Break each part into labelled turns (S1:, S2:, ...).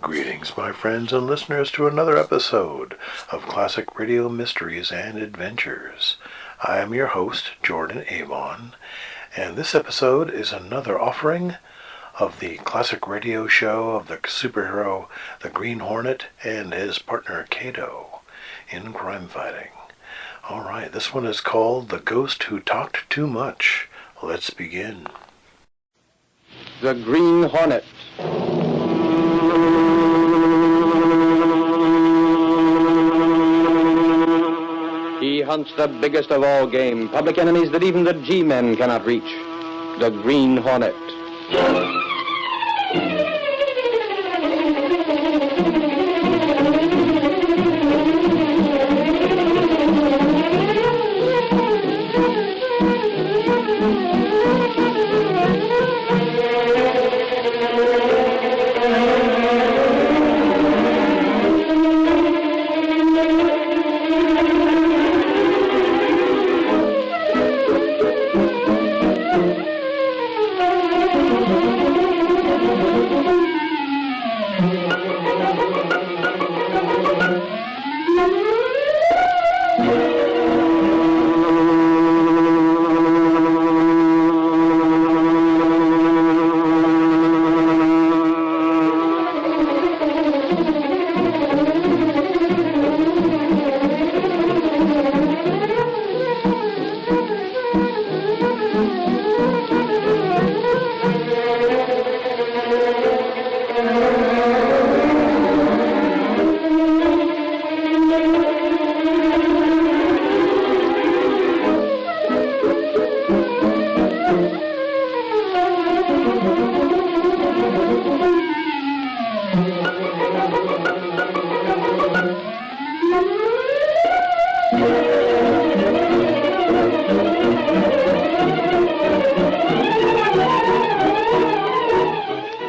S1: Greetings, my friends and listeners, to another episode of Classic Radio Mysteries and Adventures. I am your host, Jordan Avon, and this episode is another offering of the classic radio show of the superhero, the Green Hornet, and his partner, Kato, in crime fighting. All right, this one is called The Ghost Who Talked Too Much. Let's begin.
S2: The Green Hornet. He hunts the biggest of all game, public enemies that even the G-men cannot reach. The Green Hornet.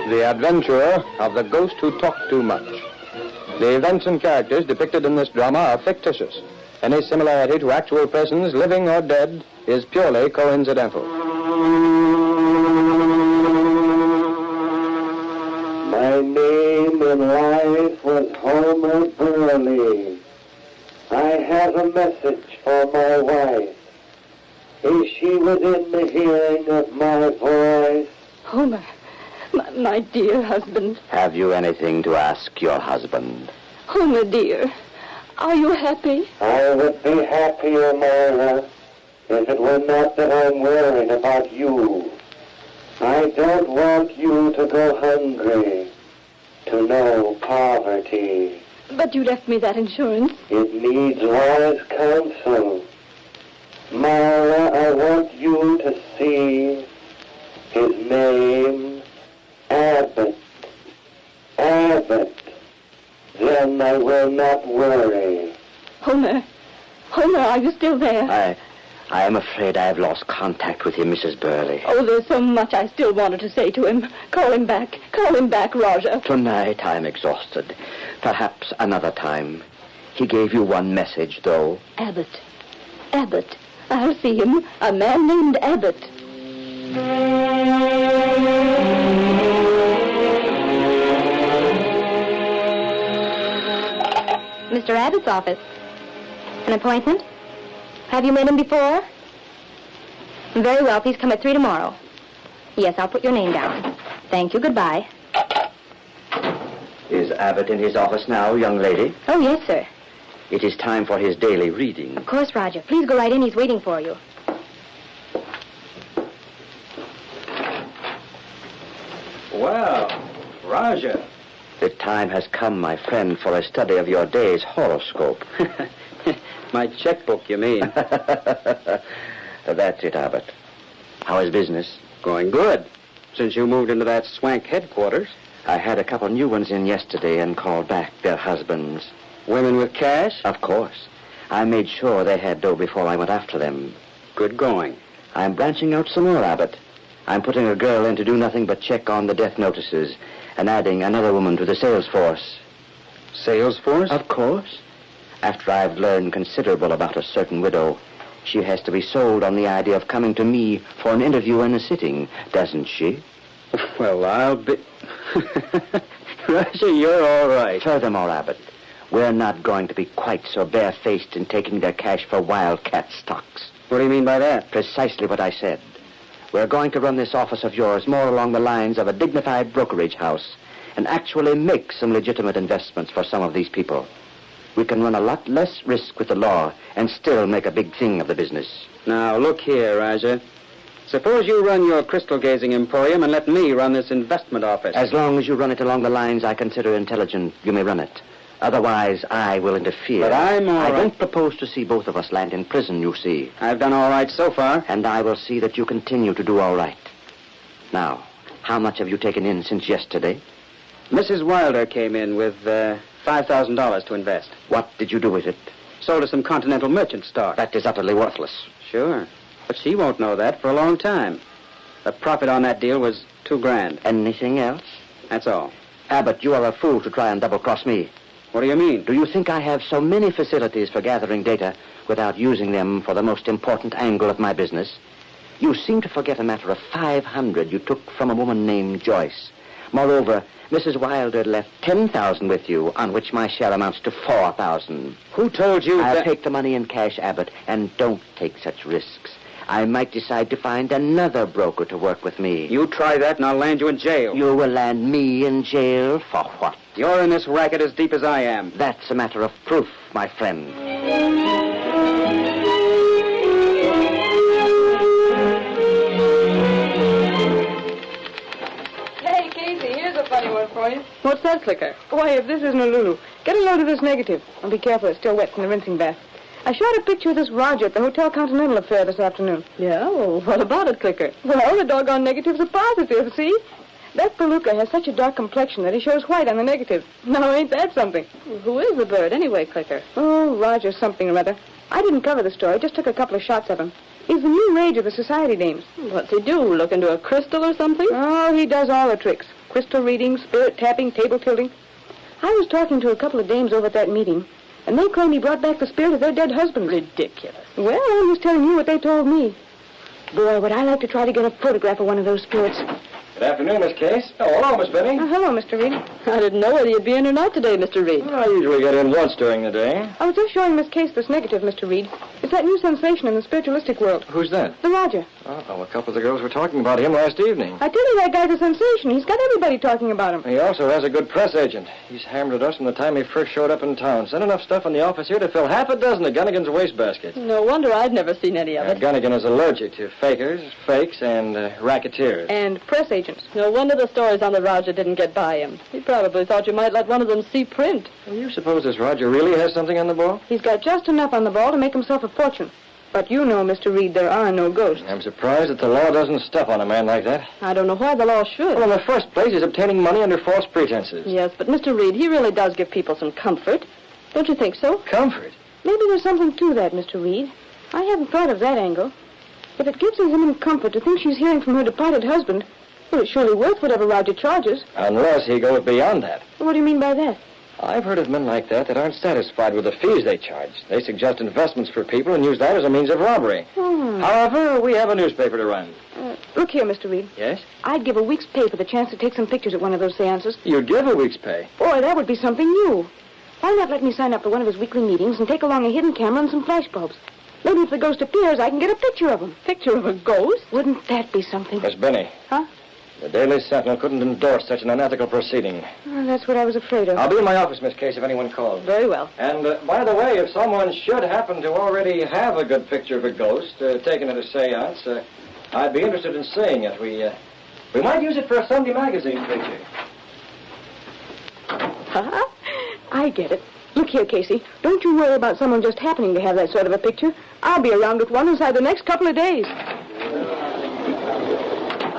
S2: The Adventurer of the Ghost Who Talked Too Much. The events and characters depicted in this drama are fictitious. Any similarity to actual persons, living or dead, is purely coincidental.
S3: My name in life was Homer Burley. I have a message for my wife. Is she within the hearing of my voice?
S4: Homer, my dear husband.
S5: Have you anything to ask your husband?
S4: Homer, dear, are you happy?
S3: I would be happier, Myra, if it were not that I'm worried about you. I don't want you to go hungry, to know poverty.
S4: But you left me that insurance.
S3: It needs wise counsel. Myra, I want you to see his name, Abbott. Abbott. Then I will not worry.
S4: Homer, are you still there?
S5: I am afraid I have lost contact with him, Mrs. Burley.
S4: Oh, there's so much I still wanted to say to him. Call him back, Raja.
S5: Tonight I am exhausted. Perhaps another time. He gave you one message, though.
S4: Abbott. I'll see him. A man named Abbott.
S6: Mr. Abbott's office. An appointment? Have you met him before? Very well, please come at 3 tomorrow. Yes, I'll put your name down. Thank you, goodbye.
S5: Is Abbott in his office now, young lady?
S6: Oh, yes, sir.
S5: It is time for his daily reading.
S6: Of course, Roger. Please go right in, he's waiting for you.
S2: Well, Roger.
S5: The time has come, my friend, for a study of your day's horoscope.
S2: My checkbook, you mean?
S5: That's it, Abbott. How is business?
S2: Going good. Since you moved into that swank headquarters.
S5: I had a couple new ones in yesterday and called back their husbands.
S2: Women with cash?
S5: Of course. I made sure they had dough before I went after them.
S2: Good going.
S5: I'm branching out some more, Abbott. I'm putting a girl in to do nothing but check on the death notices and adding another woman to the sales force.
S2: Sales force?
S5: Of course. After I've learned considerable about a certain widow, she has to be sold on the idea of coming to me for an interview and a sitting, doesn't she?
S2: Well, I'll be...
S5: Roger, you're all right. Furthermore, Abbott, we're not going to be quite so barefaced in taking their cash for wildcat stocks.
S7: What do you mean by that?
S5: Precisely what I said. We're going to run this office of yours more along the lines of a dignified brokerage house and actually make some legitimate investments for some of these people. We can run a lot less risk with the law and still make a big thing of the business.
S7: Now, look here, Roger. Suppose you run your crystal gazing emporium and let me run this investment office.
S5: As long as you run it along the lines I consider intelligent, you may run it. Otherwise, I will interfere.
S7: But I'm all
S5: I
S7: right.
S5: don't propose to see both of us land in prison, you see.
S7: I've done all right so far.
S5: And I will see that you continue to do all right. Now, how much have you taken in since yesterday?
S7: Mrs. Wilder came in with $5,000 to invest.
S5: What did you do with it?
S7: Sold her some Continental merchant stock.
S5: That is utterly worthless.
S7: Sure. But she won't know that for a long time. The profit on that deal was $2,000.
S5: Anything else?
S7: That's all.
S5: Abbott, you are a fool to try and double-cross me.
S7: What do you mean?
S5: Do you think I have so many facilities for gathering data without using them for the most important angle of my business? You seem to forget a matter of 500 you took from a woman named Joyce. Moreover, Mrs. Wilder left 10,000 with you, on which my share amounts to 4,000.
S7: Who told you
S5: I'll
S7: that...
S5: take the money in cash, Abbott, and don't take such risks. I might decide to find another broker to work with me.
S7: You try that and I'll land you in jail.
S5: You will land me in jail for what?
S7: You're in this racket as deep as I am.
S5: That's a matter of proof, my friend.
S8: Hey, Casey, here's a funny one for you.
S4: What's that, Slicker? Why, if this isn't a Lulu, get a load of this negative. And be careful, it's still wet from the rinsing bath. I shot a picture of this Roger at the Hotel Continental affair this afternoon.
S8: Yeah? Well, what about it, Clicker?
S4: Well, the doggone negative's a positive, see? That Palooka has such a dark complexion that he shows white on the negative. Now, ain't that something?
S8: Who is the bird, anyway, Clicker?
S4: Oh, Roger something or other. I didn't cover the story, just took a couple of shots of him. He's the new rage of the society dames.
S8: What's he do, look into a crystal or something?
S4: Oh, he does all the tricks. Crystal reading, spirit tapping, table tilting. I was talking to a couple of dames over at that meeting, and they claim he brought back the spirit of their dead husband.
S8: Ridiculous.
S4: Well, I'm just telling you what they told me. Boy, would I like to try to get a photograph of one of those spirits.
S2: Good afternoon, Miss Case. Oh, hello, Miss Benny.
S4: Oh, hello, Mr. Reed.
S8: I didn't know whether you'd be in or not today, Mr. Reed.
S2: I usually get in once during the day.
S4: I was just showing Miss Case this negative, Mr. Reed. It's that new sensation in the spiritualistic world.
S2: Who's that?
S4: The Roger.
S2: Oh, a couple of the girls were talking about him last evening.
S4: I tell you, that guy's a sensation. He's got everybody talking about him.
S2: He also has a good press agent. He's hammered at us from the time he first showed up in town. Sent enough stuff in the office here to fill half a dozen of Gunnigan's wastebasket.
S8: No wonder I've never seen any of it.
S2: Gunnigan is allergic to fakers, fakes, and racketeers.
S4: And press agents.
S8: No wonder the stories on the Roger didn't get by him. He probably thought you might let one of them see print.
S2: Well, you suppose this Roger really has something on the ball?
S4: He's got just enough on the ball to make himself a fortune. But you know, Mr. Reed, there are no ghosts.
S2: I'm surprised that the law doesn't step on a man like that.
S8: I don't know why the law should.
S2: Well, in the first place, he's obtaining money under false pretenses.
S8: Yes, but Mr. Reed, he really does give people some comfort. Don't you think so?
S2: Comfort?
S4: Maybe there's something to that, Mr. Reed. I haven't thought of that angle. If it gives a woman comfort to think she's hearing from her departed husband, well, it's surely worth whatever Roger charges.
S2: Unless he goes beyond that.
S4: What do you mean by that?
S2: I've heard of men like that aren't satisfied with the fees they charge. They suggest investments for people and use that as a means of robbery. However, we have a newspaper to run.
S4: Look here, Mr. Reed.
S2: Yes?
S4: I'd give a week's pay for the chance to take some pictures at one of those seances.
S2: You'd give a week's pay.
S4: Boy, that would be something new. Why not let me sign up for one of his weekly meetings and take along a hidden camera and some flash bulbs? Maybe if the ghost appears, I can get a picture of him.
S8: Picture of a ghost?
S4: Wouldn't that be something?
S2: Miss Benny.
S4: Huh?
S2: The Daily Sentinel couldn't endorse such an unethical proceeding.
S4: Oh, that's what I was afraid of.
S2: I'll be in my office, Miss Case, if anyone calls.
S8: Very well.
S2: And, by the way, if someone should happen to already have a good picture of a ghost taken at a seance, I'd be interested in seeing it. We might use it for a Sunday magazine picture.
S4: I get it. Look here, Casey. Don't you worry about someone just happening to have that sort of a picture. I'll be around with one inside the next couple of days.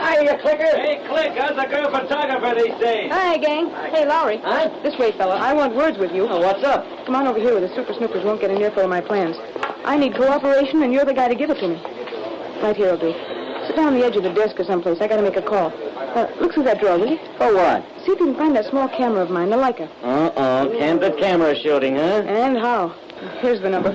S2: Hiya, Clicker.
S3: Hey, Click, how's the girl photographer these days?
S4: Hi, gang. Hey, Lowry.
S2: Huh?
S4: This way, fella. I want words with you.
S2: Oh, what's up?
S4: Come on over here where the super snoopers won't get an earful of my plans. I need cooperation, and you're the guy to give it to me. Right here will do. Sit down on the edge of the desk or someplace. I gotta make a call. Look through that drawer, will you?
S2: For what?
S4: See if you can find that small camera of mine, the Leica.
S2: Candid camera shooting, huh?
S4: And how? Here's the number.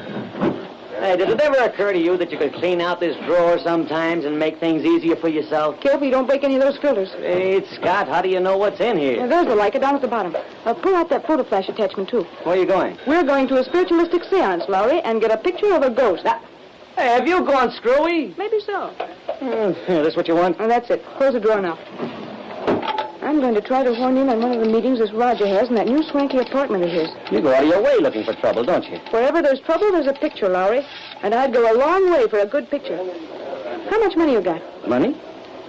S5: Hey, did it ever occur to you that you could clean out this drawer sometimes and make things easier for yourself?
S4: Careful you don't break any of those filters.
S5: Hey, Scott, how do you know what's in here?
S4: There's the Leica down at the bottom. Pull out that photo flash attachment, too.
S5: Where are you going?
S4: We're going to a spiritualistic seance, Lowry, and get a picture of a ghost.
S5: Hey, have you gone screwy?
S4: Maybe so.
S5: Here, this what you want?
S4: Oh, that's it. Close the drawer now. I'm going to try to horn in on one of the meetings this Roger has in that new swanky apartment of his.
S5: You go out of your way looking for trouble, don't you?
S4: Wherever there's trouble, there's a picture, Lowry. And I'd go a long way for a good picture. How much money you got?
S5: Money?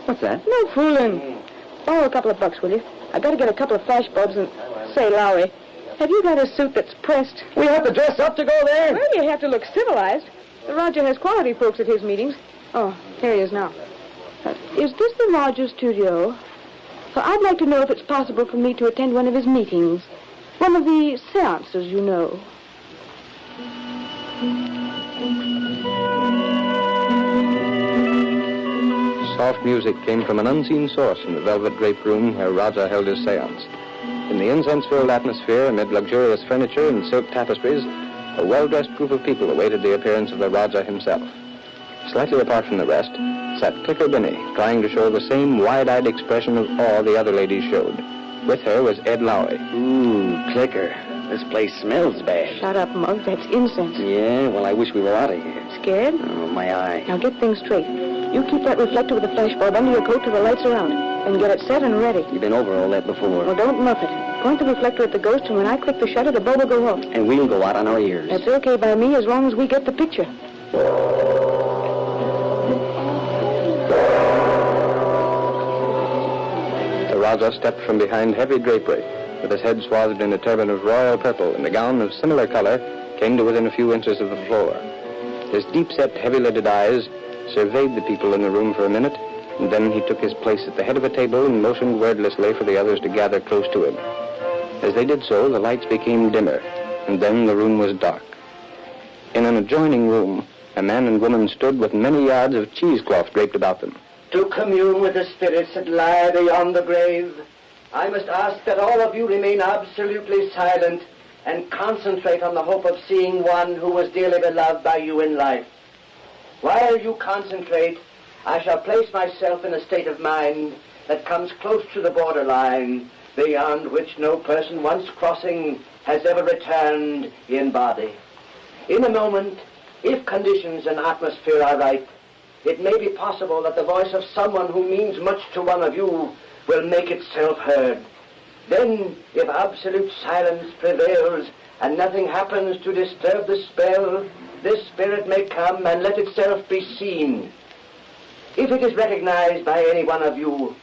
S5: What's that?
S4: No fooling. Borrow a couple of bucks, will you? I've got to get a couple of flash bulbs and... Say, Lowry, have you got a suit that's pressed?
S5: We have to dress up to go there?
S4: Well, you have to look civilized. The Roger has quality folks at his meetings. Oh, here he is now. Is this the Roger studio? Well, I'd like to know if it's possible for me to attend one of his meetings. One of the seances, you know.
S2: Soft music came from an unseen source in the velvet draped room where Raja held his seance. In the incense-filled atmosphere, amid luxurious furniture and silk tapestries, a well-dressed group of people awaited the appearance of the Raja himself. Slightly apart from the rest, sat Clicker Binney, trying to show the same wide-eyed expression of awe the other ladies showed. With her was Ed Lowry.
S5: Ooh, Clicker. This place smells bad.
S4: Shut up, Mug. That's incense.
S5: Yeah, well, I wish we were out of here.
S4: Scared?
S5: Oh, my eye.
S4: Now get things straight. You keep that reflector with the flash bulb under your coat till the lights are out. And get it set and ready.
S5: You've been over all that before.
S4: Well, don't muff it. Point the reflector at the ghost, and when I click the shutter, the bulb will go off.
S5: And we'll go out on our ears.
S4: That's okay by me as long as we get the picture.
S2: The Raja stepped from behind heavy drapery, with his head swathed in a turban of royal purple and a gown of similar color, came to within a few inches of the floor. His deep-set, heavy-lidded eyes surveyed the people in the room for a minute, and then he took his place at the head of a table and motioned wordlessly for the others to gather close to him. As they did so, the lights became dimmer, and then the room was dark. In an adjoining room, a man and woman stood with many yards of cheesecloth draped about them.
S9: To commune with the spirits that lie beyond the grave, I must ask that all of you remain absolutely silent and concentrate on the hope of seeing one who was dearly beloved by you in life. While you concentrate, I shall place myself in a state of mind that comes close to the borderline, beyond which no person once crossing has ever returned in body. In a moment, if conditions and atmosphere are right, it may be possible that the voice of someone who means much to one of you will make itself heard. Then, if absolute silence prevails and nothing happens to disturb the spell, this spirit may come and let itself be seen. If it is recognized by any one of you,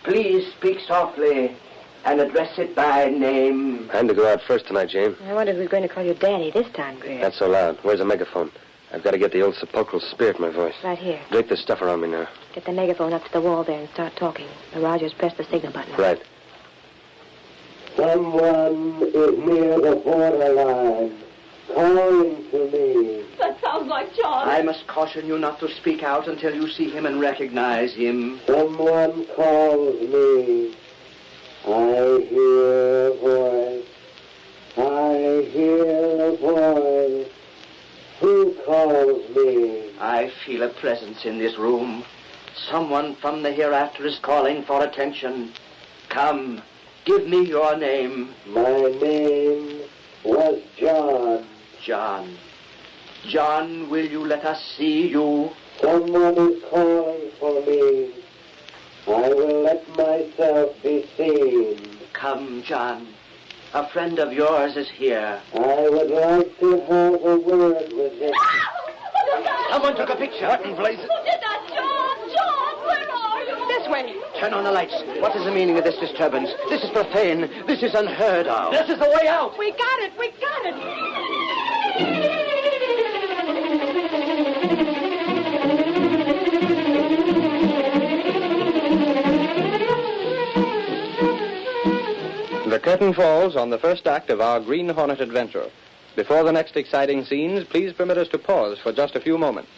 S9: please speak softly and address it by name.
S2: I'm to go out first tonight, Jane.
S4: I wondered who's going to call you Daddy this time, Greer.
S2: Not so loud. Where's the megaphone? I've got to get the old sepulchral spirit in my voice.
S4: Right here.
S2: Drape this stuff around me now.
S4: Get the megaphone up to the wall there and start talking. The Rogers press the signal button.
S2: Right.
S3: Someone is near the borderline, calling to me.
S8: That sounds like John.
S9: I must caution you not to speak out until you see him and recognize him.
S3: Someone calls me. I hear a voice. I hear a voice. Who calls me?
S9: I feel a presence in this room. Someone from the hereafter is calling for attention. Come, give me your name.
S3: My name was John.
S9: John. John, will you let us see you?
S3: Someone is calling for me. I will let myself be seen.
S9: Come, John. A friend of yours is here.
S3: I would like to have a word with him.
S9: Someone took a picture. What in blazes?
S8: Who did that, John? John, where are you?
S4: This way.
S9: Turn on the lights. What is the meaning of this disturbance? This is profane. This is unheard of. This is the way out.
S4: We got it. We got it.
S2: The curtain falls on the first act of our Green Hornet adventure. Before the next exciting scenes, please permit us to pause for just a few moments.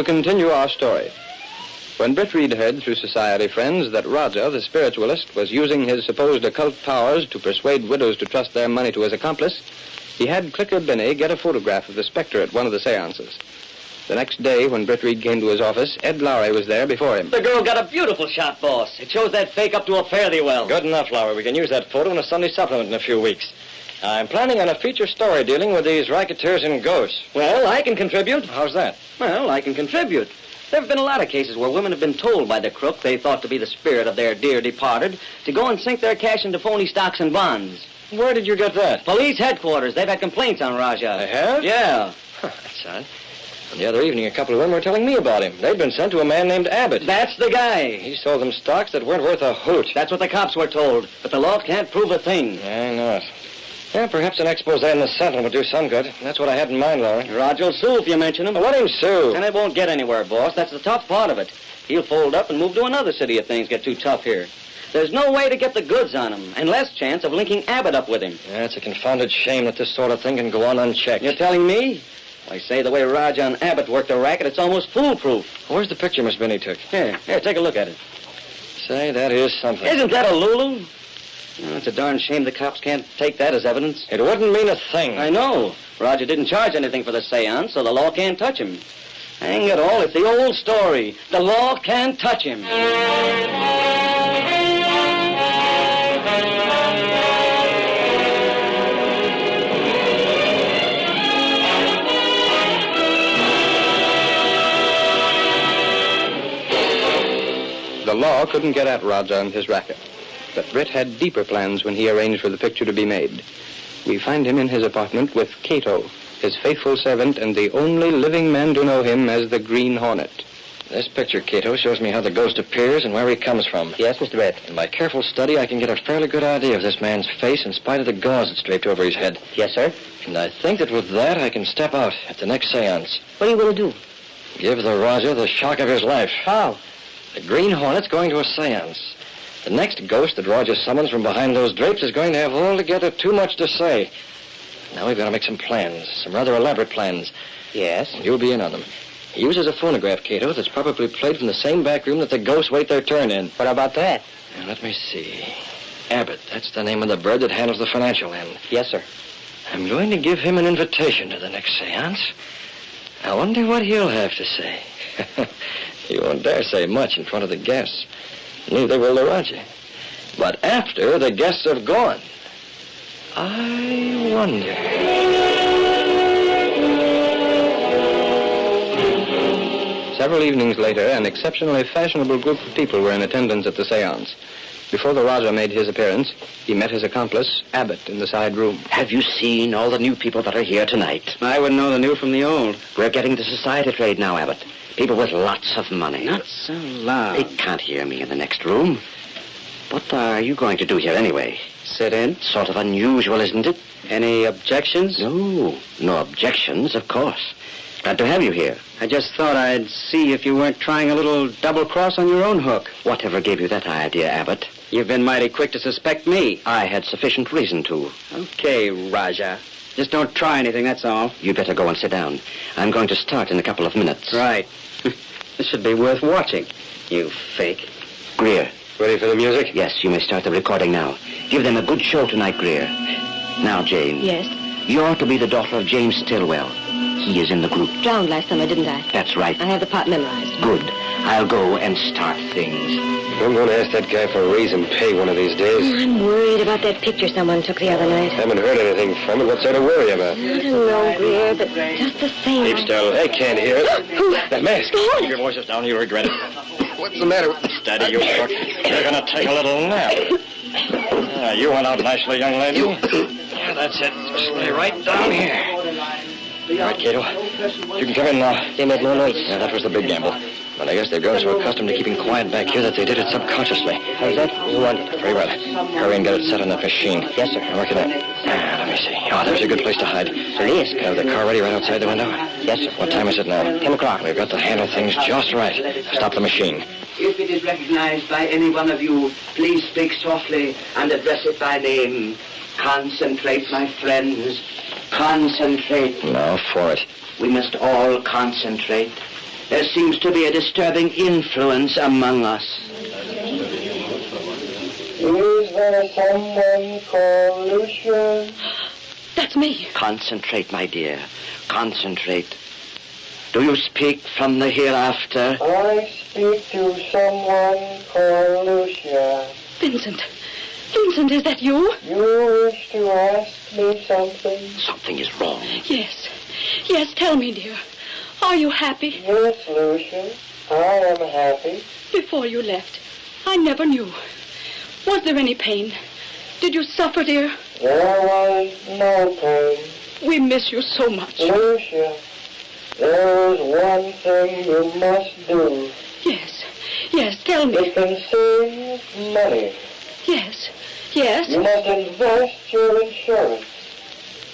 S2: shall continue our story. When Britt Reed heard through society friends that Roger, the spiritualist, was using his supposed occult powers to persuade widows to trust their money to his accomplice, he had Clicker Binney get a photograph of the specter at one of the seances. The next day, when Britt Reed came to his office, Ed Lowry was there before him.
S10: The girl got a beautiful shot, boss. It shows that fake up to her fairly well.
S11: Good enough, Lowry. We can use that photo in a Sunday supplement in a few weeks. I'm planning on a feature story dealing with these racketeers and ghosts.
S10: Well, I can contribute.
S11: How's that?
S10: Well, I can contribute. There have been a lot of cases where women have been told by the crook they thought to be the spirit of their dear departed to go and sink their cash into phony stocks and bonds.
S11: Where did you get that?
S10: Police headquarters. They've had complaints on Raja.
S11: They have?
S10: Yeah.
S11: That's odd. And the other evening, a couple of them were telling me about him. They'd been sent to a man named Abbott.
S10: That's the guy.
S11: He sold them stocks that weren't worth a hoot.
S10: That's what the cops were told. But the law can't prove a thing.
S11: I know it. Yeah, perhaps an expose in the Sentinel would do some good. That's what I had in mind, Lowry.
S10: Roger will sue if you mention him.
S11: Let him sue.
S10: And it won't get anywhere, boss. That's the tough part of it. He'll fold up and move to another city if things get too tough here. There's no way to get the goods on him, and less chance of linking Abbott up with him.
S11: Yeah, it's a confounded shame that this sort of thing can go on unchecked.
S10: You're telling me? I say the way Raja and Abbott worked the racket, it's almost foolproof.
S11: Where's the picture Miss Binney took?
S10: Here, take a look at it.
S11: Say, that is something.
S10: Isn't that a Lulu? Oh, it's a darn shame the cops can't take that as evidence.
S11: It wouldn't mean a thing.
S10: I know. Roger didn't charge anything for the seance, so the law can't touch him. Hang it all, it's the old story. The law can't touch him.
S2: The law couldn't get at Raja and his racket. But Britt had deeper plans when he arranged for the picture to be made. We find him in his apartment with Cato, his faithful servant and the only living man to know him as the Green Hornet.
S11: This picture, Cato, shows me how the ghost appears and where he comes from.
S5: Yes, Mr. Brett.
S11: In my careful study, I can get a fairly good idea of this man's face in spite of the gauze that's draped over his head.
S5: Yes, sir.
S11: And I think that with that, I can step out at the next seance.
S5: What are you going to do?
S11: Give the Raja the shock of his life.
S5: How?
S11: The Green Hornet's going to a seance. The next ghost that Roger summons from behind those drapes is going to have altogether too much to say. Now we've got to make some plans, some rather elaborate plans.
S5: Yes?
S11: You'll be in on them. He uses a phonograph, Cato, that's probably played from the same back room that the ghosts wait their turn in.
S5: What about that?
S11: Now, let me see. Abbott, that's the name of the bird that handles the financial end.
S5: Yes, sir.
S11: I'm going to give him an invitation to the next seance. I wonder what he'll have to say. He won't dare say much in front of the guests. Neither will the Raja. But after the guests have gone, I wonder.
S2: Several evenings later, an exceptionally fashionable group of people were in attendance at the seance. Before the Raja made his appearance, he met his accomplice, Abbott, in the side room.
S5: Have you seen all the new people that are here tonight?
S7: I wouldn't know the new from the old.
S5: We're getting the society trade now, Abbott. People with lots of money.
S7: Not so loud.
S5: They can't hear me in the next room. What are you going to do here anyway?
S7: Sit in.
S5: Sort of unusual, isn't it?
S7: Any objections?
S5: No objections, of course. Glad to have you here.
S7: I just thought I'd see if you weren't trying a little double cross on your own hook.
S5: Whatever gave you that idea, Abbott?
S7: You've been mighty quick to suspect me.
S5: I had sufficient reason to.
S7: Okay, Raja. Just don't try anything, that's all.
S5: You'd better go and sit down. I'm going to start in a couple of minutes.
S7: Right. This should be worth watching, you fake.
S5: Greer.
S11: Ready for the music?
S5: Yes, you may start the recording now. Give them a good show tonight, Greer. Now, Jane.
S6: Yes?
S5: You're to be the daughter of James Stillwell. He is in the group.
S6: Drowned last summer, didn't I?
S5: That's right.
S6: I have the part memorized.
S5: Good. I'll go and start things.
S11: I'm going to ask that guy for a raise and pay one of these days.
S6: I'm worried about that picture someone took the other night.
S11: Haven't heard anything from it. What's there to worry about?
S6: I don't know, Greer, but just the same.
S11: Keep still. They can't hear it.
S6: Who?
S11: That mask.
S6: The Hornet.
S11: Keep your voices down. You'll regret it. What's the matter? Steady, you crook. You're going to take a little nap. You went out nicely, young lady. Yeah, that's it. Just lay right down here. All right, Cato. You can come in now.
S5: They made no noise.
S11: Yeah, that was the big gamble. But I guess they've grown so accustomed to keeping quiet back here that they did it subconsciously.
S5: How's that? You want it?
S11: Very well. Hurry and get it set on that machine.
S5: Yes, sir.
S11: Now, work it out. Let me see. Oh, there's a good place to hide.
S5: Please.
S11: Have the car ready right outside the window?
S5: Yes, sir.
S11: What time is it now?
S5: 10 o'clock.
S11: We've got to handle things just right. Stop the machine.
S9: If it is recognized by any one of you, please speak softly and address it by name. Concentrate, my friends. Concentrate.
S11: Now for it.
S9: We must all concentrate.
S5: There seems to be a disturbing influence among us.
S3: Is there someone called Lucia?
S6: That's me.
S5: Concentrate, my dear. Concentrate. Do you speak from the hereafter?
S3: I speak to someone called Lucia.
S6: Vincent. Vincent, is that you?
S3: You wish to ask me something?
S5: Something is wrong.
S6: Yes. Yes, tell me, dear. Are you happy?
S3: Yes, Lucia. I am happy.
S6: Before you left, I never knew. Was there any pain? Did you suffer, dear?
S3: There was no pain.
S6: We miss you so much.
S3: Lucia, there is one thing you must do.
S6: Yes. Yes, tell me.
S3: It can save money.
S6: Yes. Yes.
S3: You must invest your insurance.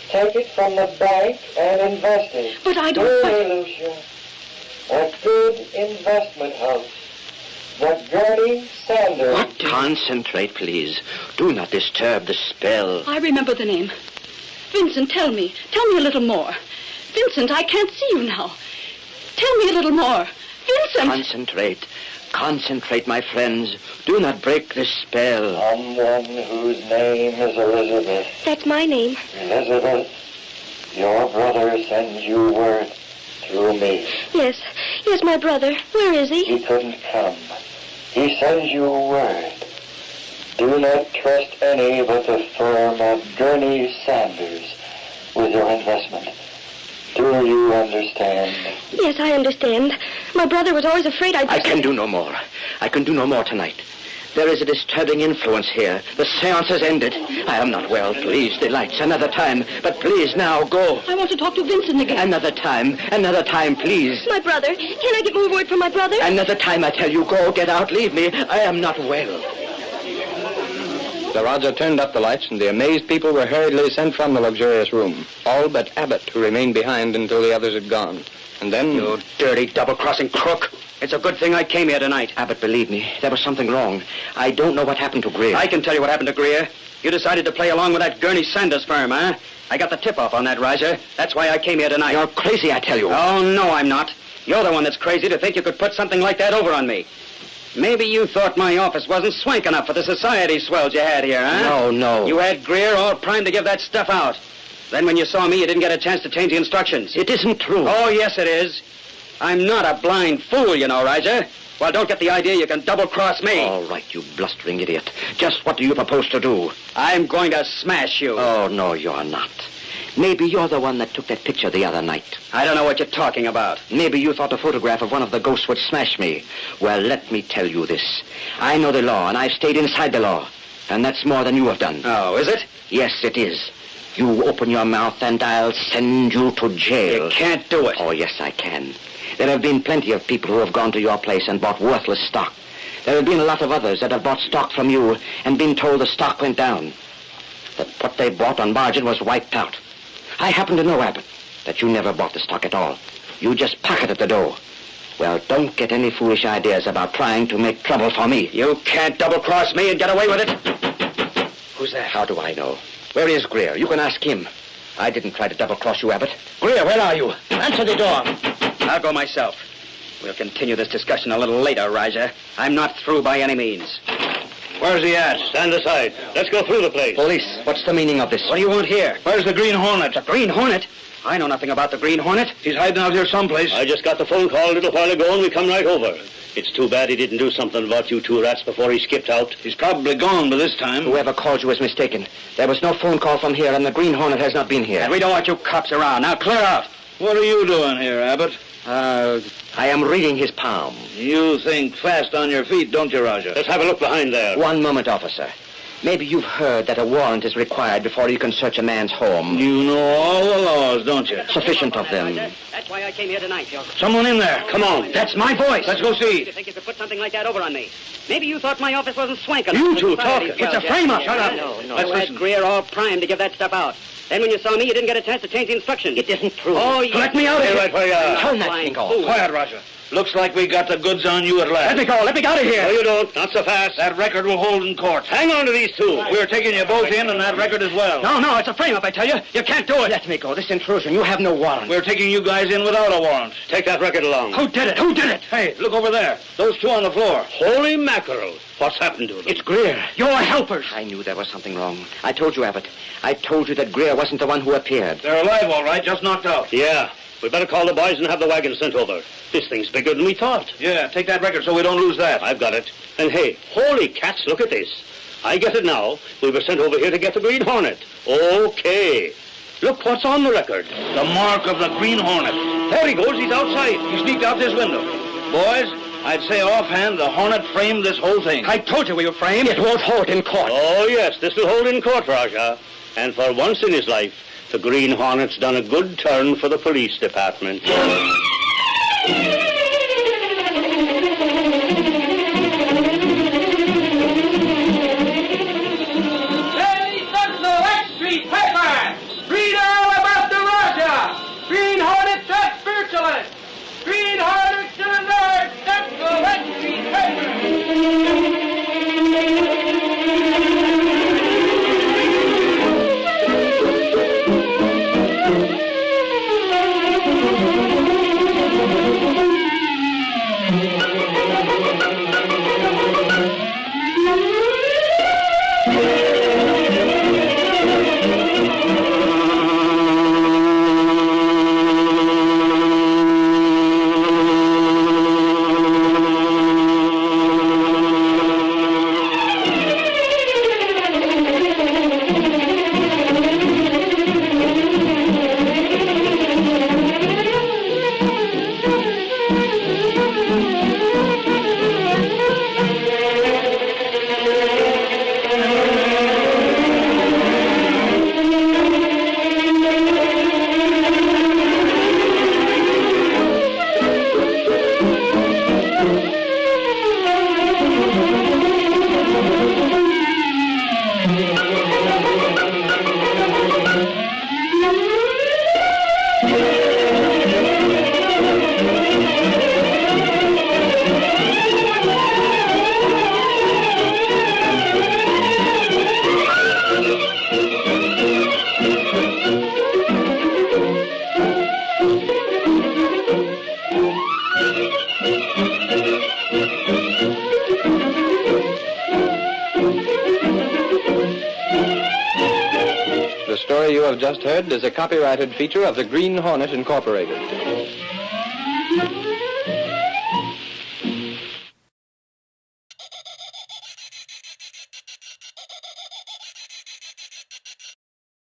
S3: Take it from the bank and invest it.
S6: But I don't...
S3: Here, Lucia. A good investment house. The Gurney Sanders.
S5: What? Concentrate, please. Do not disturb the spell.
S6: I remember the name. Vincent, tell me. Tell me a little more. Vincent, I can't see you now. Tell me a little more. Vincent!
S5: Concentrate. Concentrate, my friends. Do not break the spell.
S3: Someone whose name is Elizabeth.
S6: That's my name.
S3: Elizabeth, your brother sends you word through me.
S6: Yes. Yes, my brother. Where is he?
S3: He couldn't come. He sends you word. Do not trust any but the firm of Gurney Sanders with your investment. Do you understand?
S6: Yes, I understand. My brother was always afraid I'd...
S5: I can do no more. I can do no more tonight. There is a disturbing influence here. The seance has ended. I am not well. Please, the lights. Another time. But please, now, go.
S6: I want to talk to Vincent again.
S5: Another time. Another time, please.
S6: My brother. Can I get more word from my brother?
S5: Another time, I tell you. Go, get out, leave me. I am not well.
S2: The Raja turned up the lights, and the amazed people were hurriedly sent from the luxurious room. All but Abbott, who remained behind until the others had gone. And then...
S7: You dirty double-crossing crook. It's a good thing I came here tonight.
S5: Abbott, believe me, there was something wrong. I don't know what happened to Greer.
S7: I can tell you what happened to Greer. You decided to play along with that Gurney Sanders firm, huh? I got the tip-off on that, Raja. That's why I came here tonight.
S5: You're crazy, I tell you.
S7: Oh, no, I'm not. You're the one that's crazy to think you could put something like that over on me. Maybe you thought my office wasn't swank enough for the society swells you had here, huh?
S5: No, no.
S7: You had Greer all primed to give that stuff out. Then when you saw me, you didn't get a chance to change the instructions.
S5: It isn't true.
S7: Oh, yes, it is. I'm not a blind fool, you know, Raja. Well, don't get the idea you can double-cross me.
S5: All right, you blustering idiot. Just what do you propose to do?
S7: I'm going to smash you.
S5: Oh, no, you're not. Maybe you're the one that took that picture the other night.
S7: I don't know what you're talking about.
S5: Maybe you thought a photograph of one of the ghosts would smash me. Well, let me tell you this. I know the law, and I've stayed inside the law. And that's more than you have done.
S7: Oh, is it?
S5: Yes, it is. You open your mouth, and I'll send you to jail.
S7: You can't do it.
S5: Oh, yes, I can. There have been plenty of people who have gone to your place and bought worthless stock. There have been a lot of others that have bought stock from you and been told the stock went down. That what they bought on margin was wiped out. I happen to know, Abbott, that you never bought the stock at all. You just pocketed the dough. Well, don't get any foolish ideas about trying to make trouble for me.
S7: You can't double-cross me and get away with it. Who's that?
S5: How do I know? Where is Greer? You can ask him. I didn't try to double-cross you, Abbott. Greer, where are you? Answer the door.
S7: I'll go myself. We'll continue this discussion a little later, Raja. I'm not through by any means.
S11: Where's he at? Stand aside. Let's go through the place.
S5: Police, what's the meaning of this?
S7: What do you want here?
S11: Where's the Green Hornet?
S7: The Green Hornet? I know nothing about the Green Hornet.
S11: He's hiding out here someplace. I just got the phone call a little while ago, and we come right over. It's too bad he didn't do something about you two rats before he skipped out. He's probably gone by this time.
S5: Whoever called you is mistaken. There was no phone call from here, and the Green Hornet has not been here.
S7: And we don't want you cops around. Now clear out.
S11: What are you doing here, Abbott?
S5: I am reading his palm.
S11: You think fast on your feet, don't you, Raja? Let's have a look behind there.
S5: One moment, officer. Maybe you've heard that a warrant is required before you can search a man's home.
S11: You know all the laws, don't you?
S5: Sufficient of them.
S7: That's why I came here tonight, Joe.
S11: Someone in there. Come on.
S7: That's my voice.
S11: Let's go see.
S7: You think you could put something like that over on me? Maybe you thought my office wasn't swank enough.
S11: You two talking.
S7: It's a frame-up.
S11: Shut up.
S7: No.
S11: Let's
S7: You had
S11: listen.
S7: Greer all primed to give that stuff out. Then when you saw me, you didn't get a chance to change the instructions.
S5: It isn't true.
S7: Oh,
S11: Let me out of here. Right where you are.
S5: Turn that thing off.
S11: Quiet, Raja.
S12: Looks like we got the goods on you at last.
S7: Let me go. Let me out of here.
S12: No, you don't. Not so fast. That record will hold in court. Hang on to these two. We're taking you both in and that record as well.
S7: No, it's a frame-up, I tell you. You can't do it.
S5: Let me go. This intrusion. You have no warrant.
S12: We're taking you guys in without a warrant. Take that record along.
S7: Who did it? Who did it?
S12: Hey, look over there. Those two on the floor. Holy mackerel. What's happened to them?
S7: It's Greer. Your helpers.
S5: I knew there was something wrong. I told you, Abbott. I told you that Greer wasn't the one who appeared.
S12: They're alive, all right. Just knocked out.
S11: Yeah. We better call the boys and have the wagon sent over. This thing's bigger than we thought.
S12: Yeah, take that record so we don't lose that.
S11: I've got it. And hey, holy cats, look at this. I get it now. We were sent over here to get the Green Hornet. Okay. Look what's on the record.
S12: The mark of the Green Hornet. There he goes. He's outside. He sneaked out this window. Boys, I'd say offhand the Hornet framed this whole thing.
S7: I told you we were framed. It won't hold in court.
S11: Oh, yes, this will hold in court, Raja. And for once in his life, the Green Hornet's done a good turn for the police department.
S13: Read all about the Raja! Green Hornet track spiritualist! Green Hornet to the North! Central West Street paper!
S2: The story you have just heard is a copyrighted feature of the Green Hornet Incorporated.